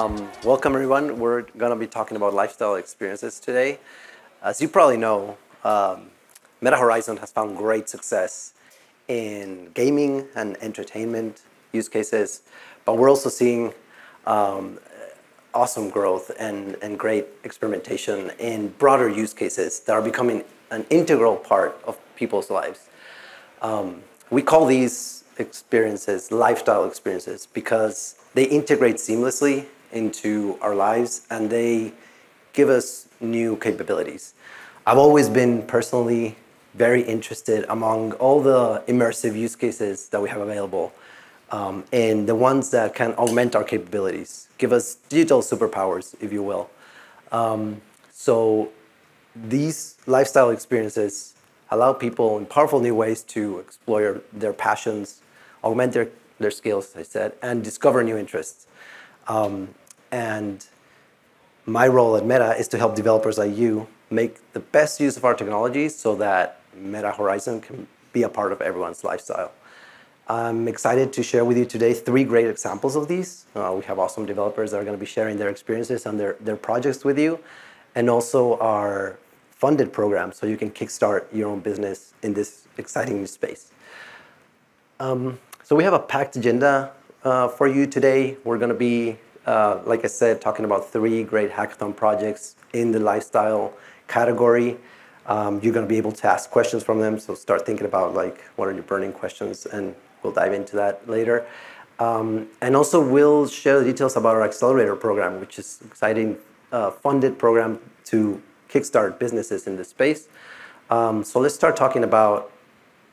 Welcome everyone. We're going to be talking about lifestyle experiences today. As you probably know, Meta Horizon has found great success in gaming and entertainment use cases, but we're also seeing awesome growth and great experimentation in broader use cases that are becoming an integral part of people's lives. We call these experiences lifestyle experiences because they integrate seamlessly into our lives and they give us new capabilities. I've always been personally very interested among all the immersive use cases that we have available, and the ones that can augment our capabilities, give us digital superpowers, if you will. So these lifestyle experiences allow people in powerful new ways to explore their passions, augment their skills, as I said, and discover new interests. And my role at Meta is to help developers like you make the best use of our technologies so that Meta Horizon can be a part of everyone's lifestyle. I'm excited to share with you today 3 great examples of these. We have awesome developers that are going to be sharing their experiences and their projects with you, and also our funded program so you can kickstart your own business in this exciting new space. So we have a packed agenda for you today. We're going to be, like I said, talking about 3 great hackathon projects in the lifestyle category. You're going to be able to ask questions from them, so start thinking about what are your burning questions, and we'll dive into that later. And also we'll share the details about our accelerator program, which is an exciting funded program to kickstart businesses in this space. So let's start talking about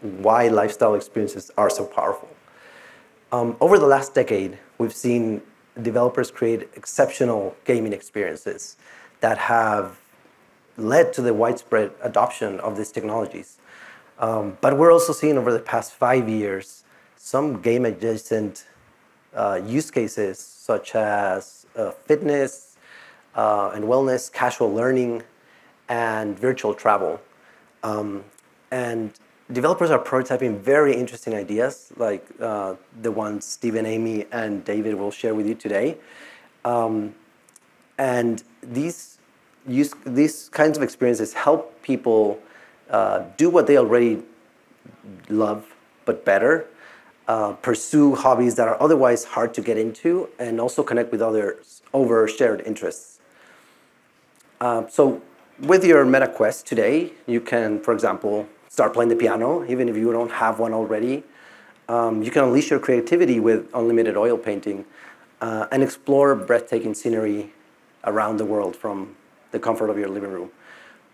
why lifestyle experiences are so powerful. Over the last decade, we've seen developers create exceptional gaming experiences that have led to the widespread adoption of these technologies. But we're also seeing over the past 5 years some game-adjacent use cases such as fitness and wellness, casual learning, and virtual travel. And developers are prototyping very interesting ideas like the ones Stephen, Amy, and David will share with you today. And these kinds of experiences help people do what they already love, but better, pursue hobbies that are otherwise hard to get into, and also connect with others over shared interests. So with your Meta Quest today, you can, for example, start playing the piano, even if you don't have one already. You can unleash your creativity with unlimited oil painting and explore breathtaking scenery around the world from the comfort of your living room.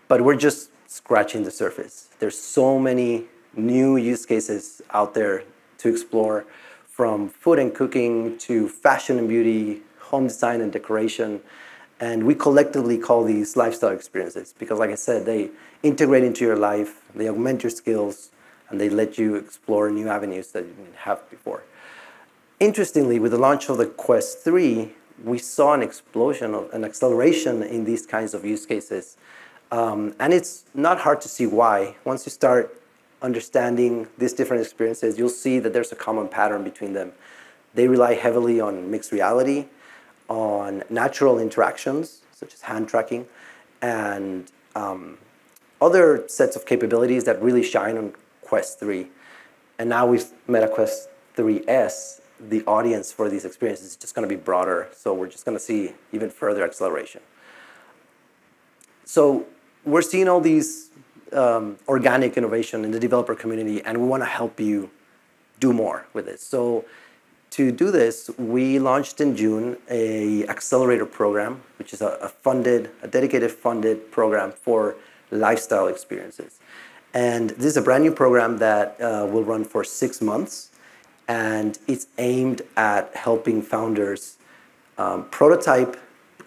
But we're just scratching the surface. There's so many new use cases out there to explore, from food and cooking to fashion and beauty, home design and decoration. And we collectively call these lifestyle experiences because, like I said, they integrate into your life, they augment your skills, and they let you explore new avenues that you didn't have before. Interestingly, with the launch of the Quest 3, we saw an explosion of an acceleration in these kinds of use cases. And it's not hard to see why. Once you start understanding these different experiences, you'll see that there's a common pattern between them. They rely heavily on mixed reality, on natural interactions, such as hand tracking, and other sets of capabilities that really shine on Quest 3. And now with Meta Quest 3S, the audience for these experiences is just going to be broader, so we're just going to see even further acceleration. So we're seeing all these organic innovation in the developer community, and we want to help you do more with it. So to do this, we launched in June a accelerator program, which is a dedicated funded program for lifestyle experiences. And this is a brand new program that will run for 6 months, and it's aimed at helping founders prototype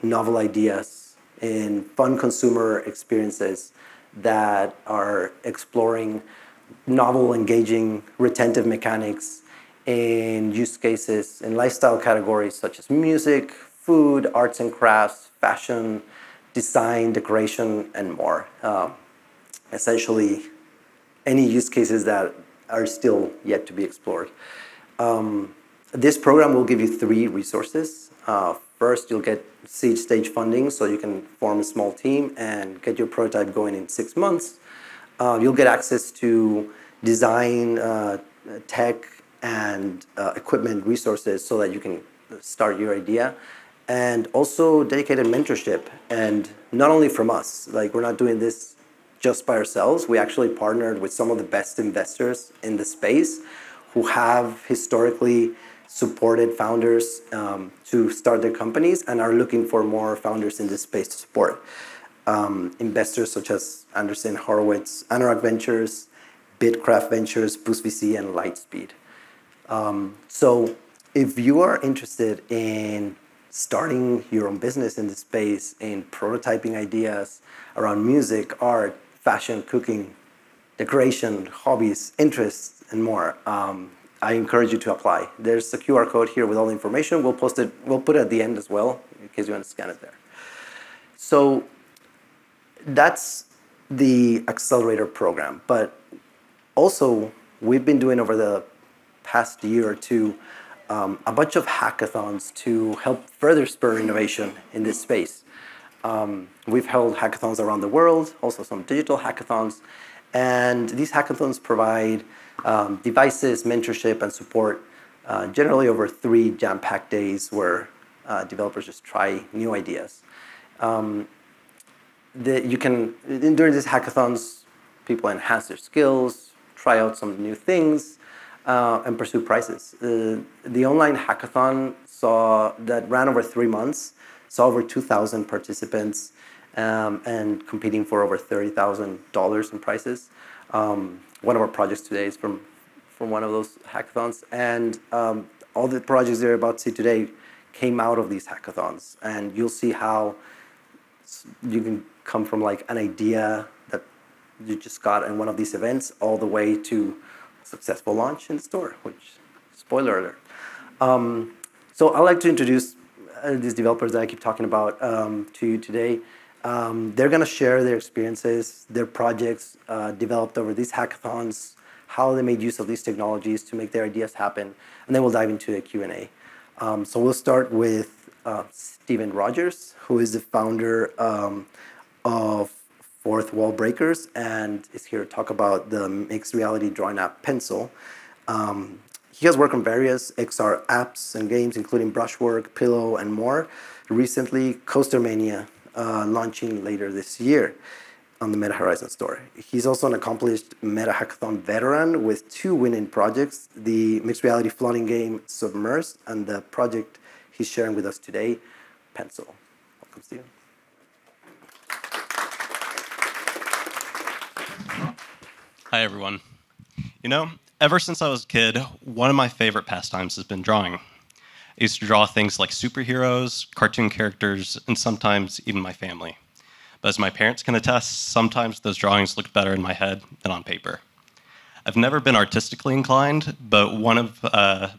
novel ideas in fun consumer experiences that are exploring novel, engaging, retentive mechanics in use cases in lifestyle categories such as music, food, arts and crafts, fashion, design, decoration, and more. Essentially, any use cases that are still yet to be explored. This program will give you 3 resources. First, you'll get seed stage funding so you can form a small team and get your prototype going in 6 months. You'll get access to design, tech, and equipment resources so that you can start your idea. And also dedicated mentorship. And not only from us, like we're not doing this just by ourselves. We actually partnered with some of the best investors in the space who have historically supported founders to start their companies and are looking for more founders in this space to support. Investors such as Anderson Horowitz, Anorak Ventures, Bitcraft Ventures, Boost VC, and Lightspeed. So if you are interested in starting your own business in this space, in prototyping ideas around music, art, fashion, cooking, decoration, hobbies, interests, and more, I encourage you to apply. There's a QR code here with all the information. We'll put it at the end as well, in case you want to scan it there. So that's the accelerator program. But also, we've been doing over the past year or two a bunch of hackathons to help further spur innovation in this space. We've held hackathons around the world, also some digital hackathons. And these hackathons provide devices, mentorship, and support generally over 3 jam-packed days where developers just try new ideas. During these hackathons, people enhance their skills, try out some new things, and pursue prizes. The online hackathon that ran over 3 months, saw over 2,000 participants and competing for over $30,000 in prizes. One of our projects today is from one of those hackathons. And all the projects you're about to see today came out of these hackathons. And you'll see how you can come from like an idea that you just got in one of these events all the way to a successful launch in the store, which, spoiler alert. So I'd like to introduce these developers that I keep talking about to you today. They're going to share their experiences, their projects developed over these hackathons, how they made use of these technologies to make their ideas happen, and then we'll dive into a Q&A. So we'll start with Steven Rogers, who is the founder of Fourth Wall Breakers and is here to talk about the mixed reality drawing app Pencil. He has worked on various XR apps and games, including Brushwork, Pillow, and more. Recently, Coaster Mania, launching later this year on the Meta Horizon store. He's also an accomplished Meta Hackathon veteran with 2 winning projects, the mixed reality floating game Submersed and the project he's sharing with us today, Pencil. Welcome, Steven. Hi, everyone. You know, ever since I was a kid, one of my favorite pastimes has been drawing. I used to draw things like superheroes, cartoon characters, and sometimes even my family. But as my parents can attest, sometimes those drawings looked better in my head than on paper. I've never been artistically inclined, but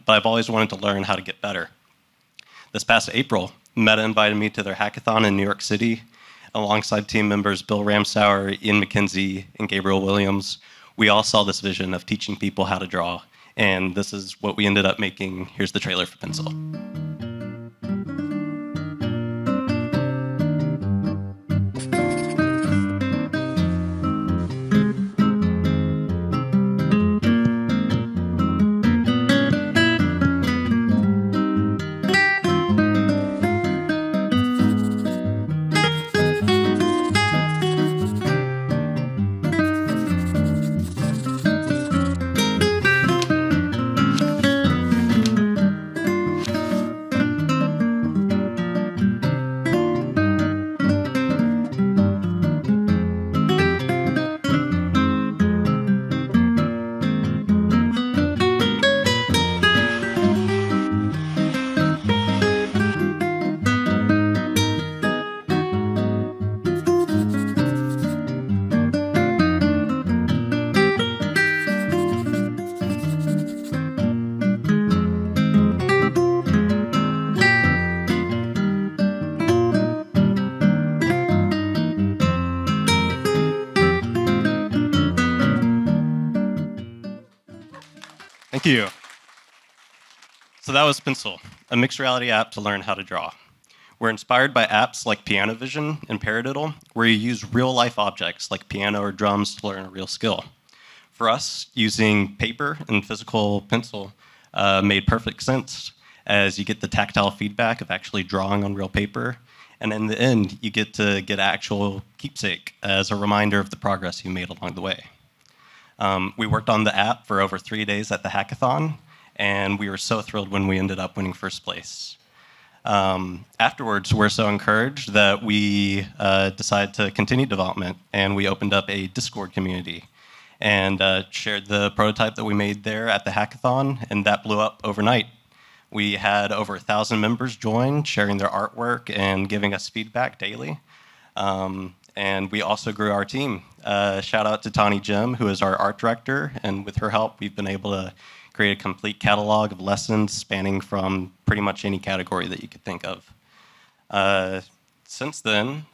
I've always wanted to learn how to get better. This past April, Meta invited me to their hackathon in New York City, alongside team members Bill Ramsauer, Ian McKenzie, and Gabriel Williams. We all saw this vision of teaching people how to draw, and this is what we ended up making. Here's the trailer for Pencil. Thank you. So that was Pencil, a mixed reality app to learn how to draw. We're inspired by apps like Piano Vision and Paradiddle, where you use real-life objects like piano or drums to learn a real skill. For us, using paper and physical pencil made perfect sense, as you get the tactile feedback of actually drawing on real paper, and in the end, you get to get actual keepsake as a reminder of the progress you made along the way. We worked on the app for over 3 days at the hackathon, and we were so thrilled when we ended up winning first place. Afterwards, we're so encouraged that we decided to continue development, and we opened up a Discord community and shared the prototype that we made there at the hackathon, and that blew up overnight. We had over 1,000 members join, sharing their artwork and giving us feedback daily. And we also grew our team. Shout out to Tani Jim, who is our art director, and with her help, we've been able to create a complete catalog of lessons spanning from pretty much any category that you could think of. Since then,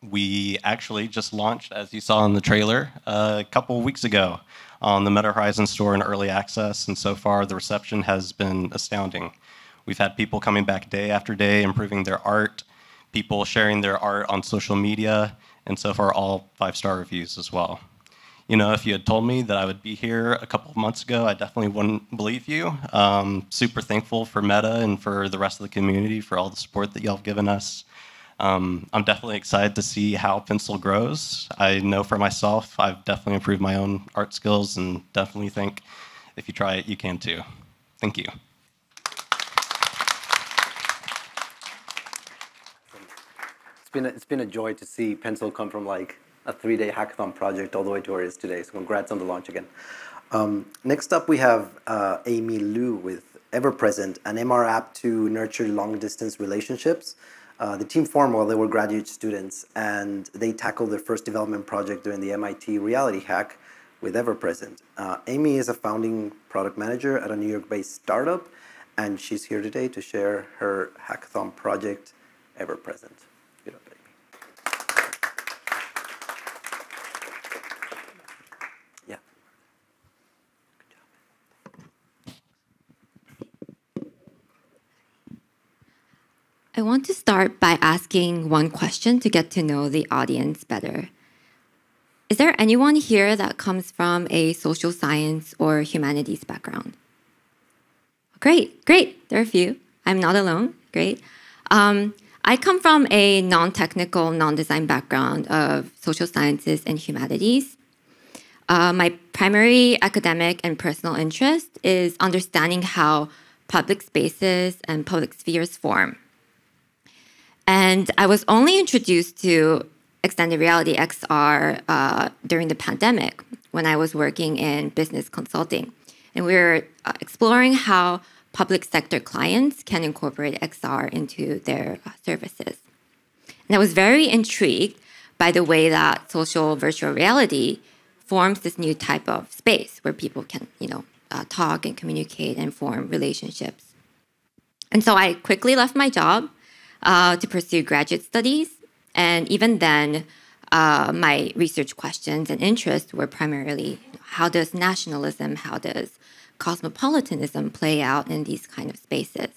we actually just launched, as you saw in the trailer, a couple of weeks ago on the Meta Horizon store in early access, and so far the reception has been astounding. We've had people coming back day after day, improving their art, people sharing their art on social media, and so far all 5-star reviews as well. You know, if you had told me that I would be here a couple of months ago, I definitely wouldn't believe you. Super thankful for Meta and for the rest of the community for all the support that y'all have given us. I'm definitely excited to see how Pencil grows. I know for myself, I've definitely improved my own art skills and definitely think if you try it, you can too. Thank you. It's been a joy to see Pencil come from like a 3-day hackathon project all the way to where it is today. So congrats on the launch again. Next up, we have Amy Liu with EverPresent, an MR app to nurture long-distance relationships. The team formed while they were graduate students, and they tackled their first development project during the MIT Reality Hack with EverPresent. Amy is a founding product manager at a New York-based startup, and she's here today to share her hackathon project, EverPresent. Get up, Amy. Yeah. Good job. I want to start by asking one question to get to know the audience better. Is there anyone here that comes from a social science or humanities background? Great, great. There are a few. I'm not alone. Great. I come from a non-technical, non-design background of social sciences and humanities. My primary academic and personal interest is understanding how public spaces and public spheres form. And I was only introduced to extended reality XR during the pandemic when I was working in business consulting. And we were exploring how public sector clients can incorporate XR into their services. And I was very intrigued by the way that social virtual reality forms this new type of space where people can, talk and communicate and form relationships. And so I quickly left my job to pursue graduate studies. And even then, my research questions and interests were primarily how does nationalism, how does cosmopolitanism play out in these kind of spaces?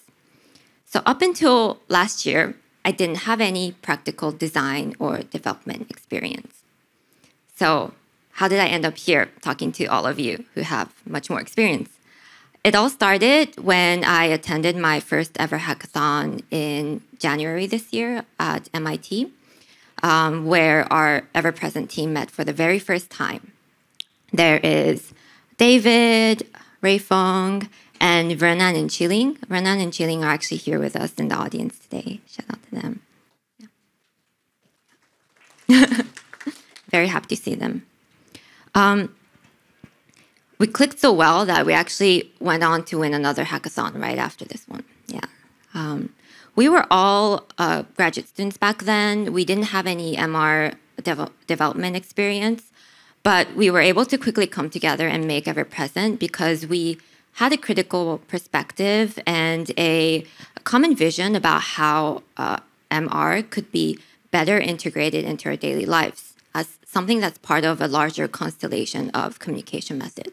So up until last year, I didn't have any practical design or development experience. So how did I end up here talking to all of you who have much more experience? It all started when I attended my first ever hackathon in January this year at MIT, where our EverPresent team met for the very first time. There is David, Ray Fong, and Vernon and Chiling. Vernon and Chiling are actually here with us in the audience today. Shout out to them. Yeah. Very happy to see them. We clicked so well that we actually went on to win another hackathon right after this one. Yeah. We were all graduate students back then. We didn't have any MR development experience, but we were able to quickly come together and make EverPresent because we had a critical perspective and a common vision about how MR could be better integrated into our daily lives as something that's part of a larger constellation of communication methods.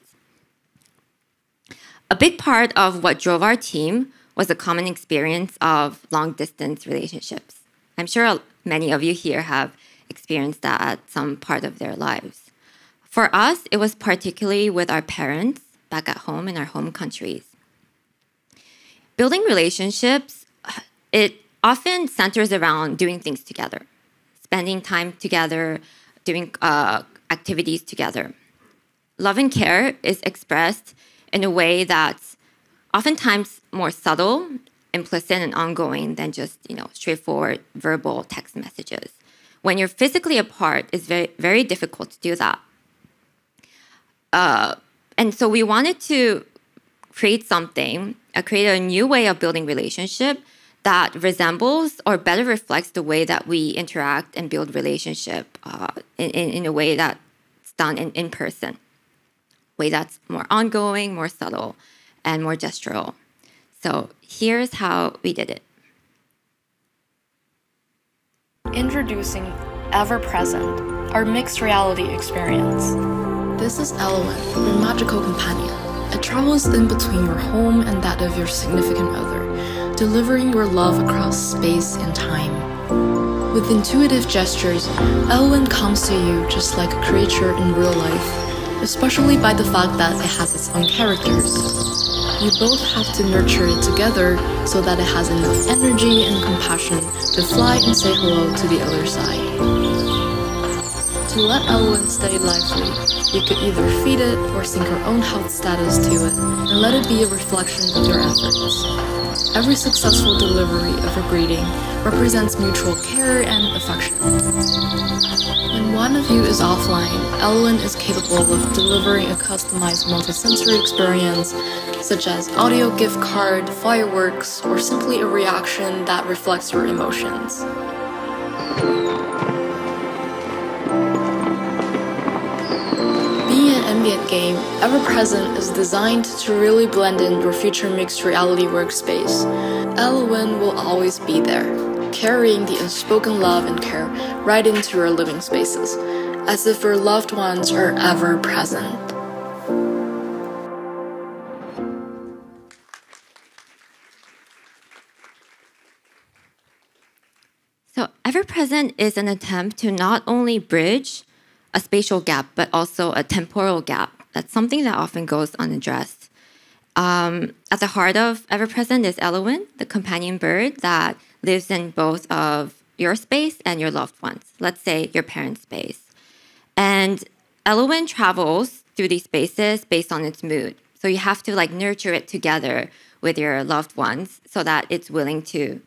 A big part of what drove our team was a common experience of long-distance relationships. I'm sure many of you here have experienced that at some part of their lives. For us, it was particularly with our parents back at home in our home countries. Building relationships, it often centers around doing things together, spending time together, doing activities together. Love and care is expressed in a way that's oftentimes more subtle, implicit, and ongoing than just straightforward verbal text messages. When you're physically apart, it's very, very difficult to do that. And so we wanted to create a new way of building relationship that resembles or better reflects the way that we interact and build relationship in a way that's done in person. Way that's more ongoing, more subtle, and more gestural. So here's how we did it. Introducing Ever Present, our mixed reality experience. This is Elowen, your magical companion. It travels in between your home and that of your significant other, delivering your love across space and time. With intuitive gestures, Elowen comes to you just like a creature in real life, especially by the fact that it has its own characters. You both have to nurture it together so that it has enough energy and compassion to fly and say hello to the other side. To let Elowen stay lively, you could either feed it or sync your own health status to it and let it be a reflection of your efforts. Every successful delivery of a greeting represents mutual care and affection. When one of you is offline, Elowen is capable of delivering a customized multisensory experience, such as audio gift card, fireworks, or simply a reaction that reflects your emotions. Being an ambient game, Ever Present is designed to really blend in your future mixed reality workspace. Elowen will always be there, carrying the unspoken love and care right into your living spaces, as if your loved ones are ever present. So Ever Present is an attempt to not only bridge a spatial gap, but also a temporal gap. That's something that often goes unaddressed. At the heart of Ever Present is Elowen, the companion bird that lives in both of your space and your loved ones. Let's say your parents' space. And Elowen travels through these spaces based on its mood. So you have to nurture it together with your loved ones so that it's willing to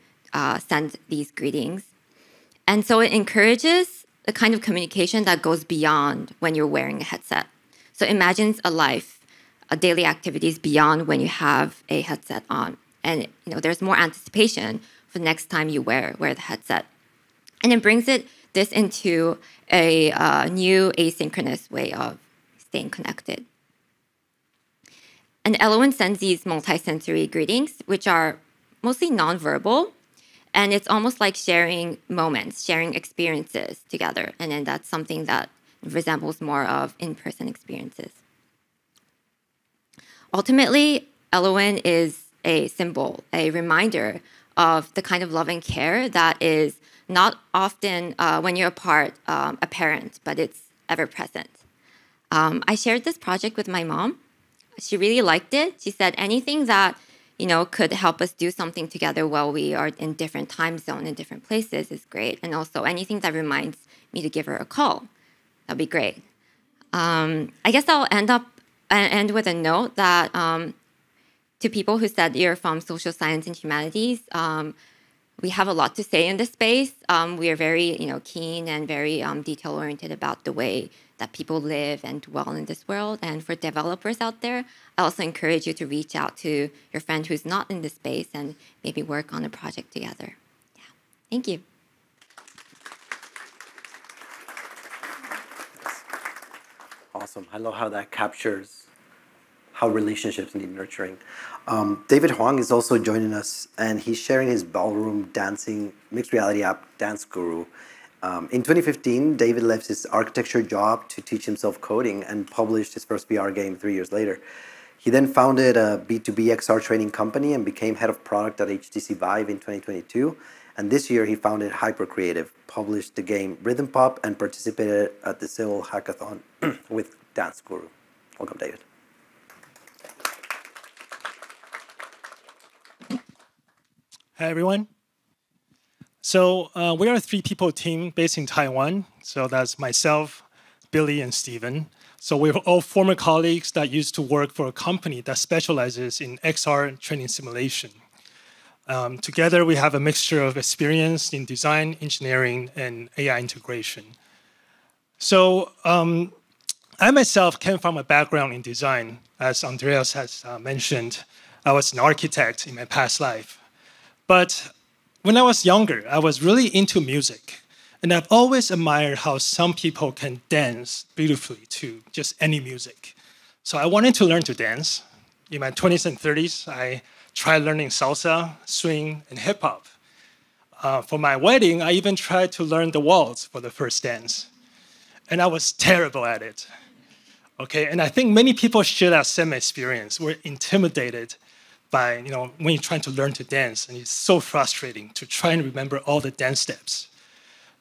send these greetings. And so it encourages the kind of communication that goes beyond when you're wearing a headset. So imagine a daily activities beyond when you have a headset on. And there's more anticipation for the next time you wear the headset. And it brings this into a new asynchronous way of staying connected. And Elowen sends these multisensory greetings, which are mostly nonverbal. And it's almost like sharing moments, sharing experiences together. And then that's something that resembles more of in-person experiences. Ultimately, Elowen is a symbol, a reminder of the kind of love and care that is not often, when you're apart, apparent, but it's ever present. I shared this project with my mom. She really liked it. She said anything that could help us do something together while we are in different time zones in different places is great. And also anything that reminds me to give her a call, that'd be great. I guess I'll end with a note that to people who said you're from social science and humanities, we have a lot to say in this space. We are very keen and very detail-oriented about the way that people live and dwell in this world. And for developers out there, I also encourage you to reach out to your friend who's not in this space and maybe work on a project together. Yeah, thank you. Awesome. I love how that captures how relationships need nurturing. David Huang is also joining us, and he's sharing his ballroom dancing mixed reality app, Dance Guru. In 2015, David left his architecture job to teach himself coding and published his first VR game 3 years later. He then founded a B2B XR training company and became head of product at HTC Vive in 2022. And this year he founded Hypercreative, published the game Rhythm Pop, and participated at the Seoul hackathon with Dance Guru. Welcome, David. Hi, everyone. So we are a three-people team based in Taiwan. So that's myself, Billy, and Steven. So we're all former colleagues that used to work for a company that specializes in XR training simulation. Together, we have a mixture of experience in design, engineering, and AI integration. So I myself came from a background in design. As Andreas has mentioned, I was an architect in my past life. But when I was younger, I was really into music. And I've always admired how some people can dance beautifully to just any music. So I wanted to learn to dance. In my 20s and 30s, I tried learning salsa, swing, and hip hop. For my wedding, I even tried to learn the waltz for the first dance. And I was terrible at it. Okay, and I think many people share that same experience. We're intimidated by, when you're trying to learn to dance, and it's so frustrating to try and remember all the dance steps.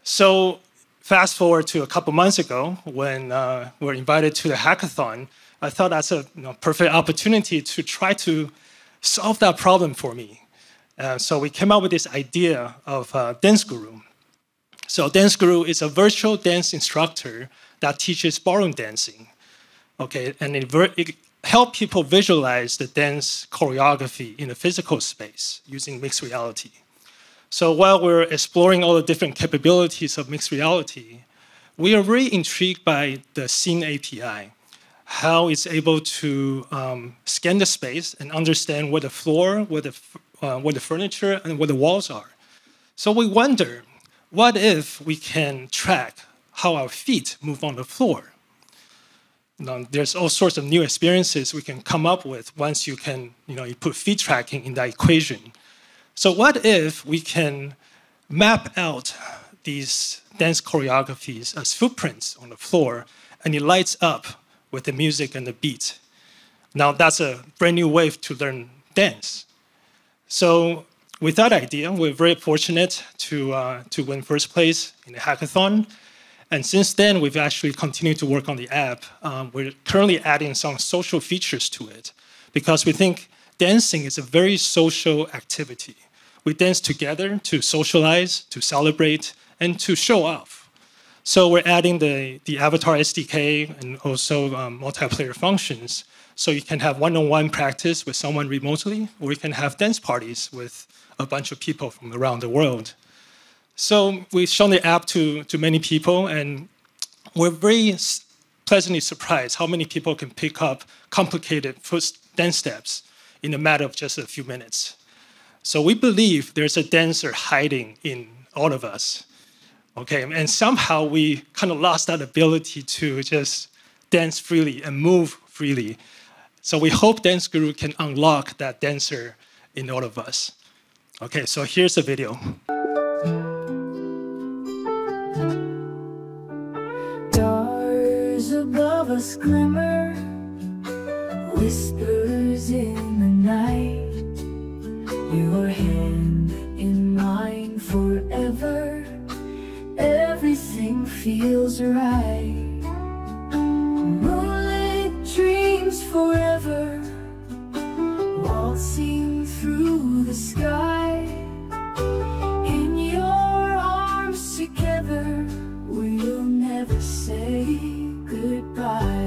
So fast forward to a couple months ago when we were invited to the hackathon, I thought that's a perfect opportunity to try to solve that problem for me. So we came up with this idea of Dance Guru. So Dance Guru is a virtual dance instructor that teaches ballroom dancing. Okay, and it helps people visualize the dance choreography in a physical space using mixed reality. So while we're exploring all the different capabilities of mixed reality, we are very intrigued by the Scene API, how it's able to scan the space and understand where the floor, where the furniture, and where the walls are. So we wonder, what if we can track how our feet move on the floor? There's all sorts of new experiences we can come up with once you can, you put feet tracking in that equation. So what if we can map out these dance choreographies as footprints on the floor, and it lights up with the music and the beat? Now that's a brand new way to learn dance. So with that idea, we're very fortunate to win first place in the hackathon. And since then, we've actually continued to work on the app. We're currently adding some social features to it because we think dancing is a very social activity. We dance together to socialize, to celebrate, and to show off. So we're adding the Avatar SDK and also multiplayer functions. So you can have one-on-one practice with someone remotely, or you can have dance parties with a bunch of people from around the world. So we've shown the app to many people, and we're very pleasantly surprised how many people can pick up complicated dance steps in a matter of just a few minutes. So we believe there's a dancer hiding in all of us. Okay, and somehow we kind of lost that ability to just dance freely and move freely. So we hope Dance Guru can unlock that dancer in all of us. Okay, so here's the video. Stars above us glimmer, whispers in the night, your hand in mine forever, everything feels right. Moonlit dreams forever, waltzing through the sky, in your arms together, we'll never say goodbye.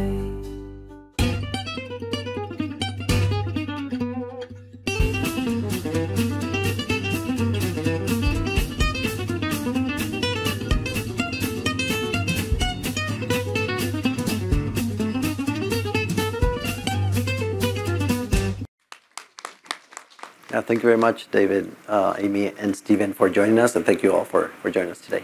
Thank you very much, David, Amy, and Steven, for joining us, and thank you all for joining us today.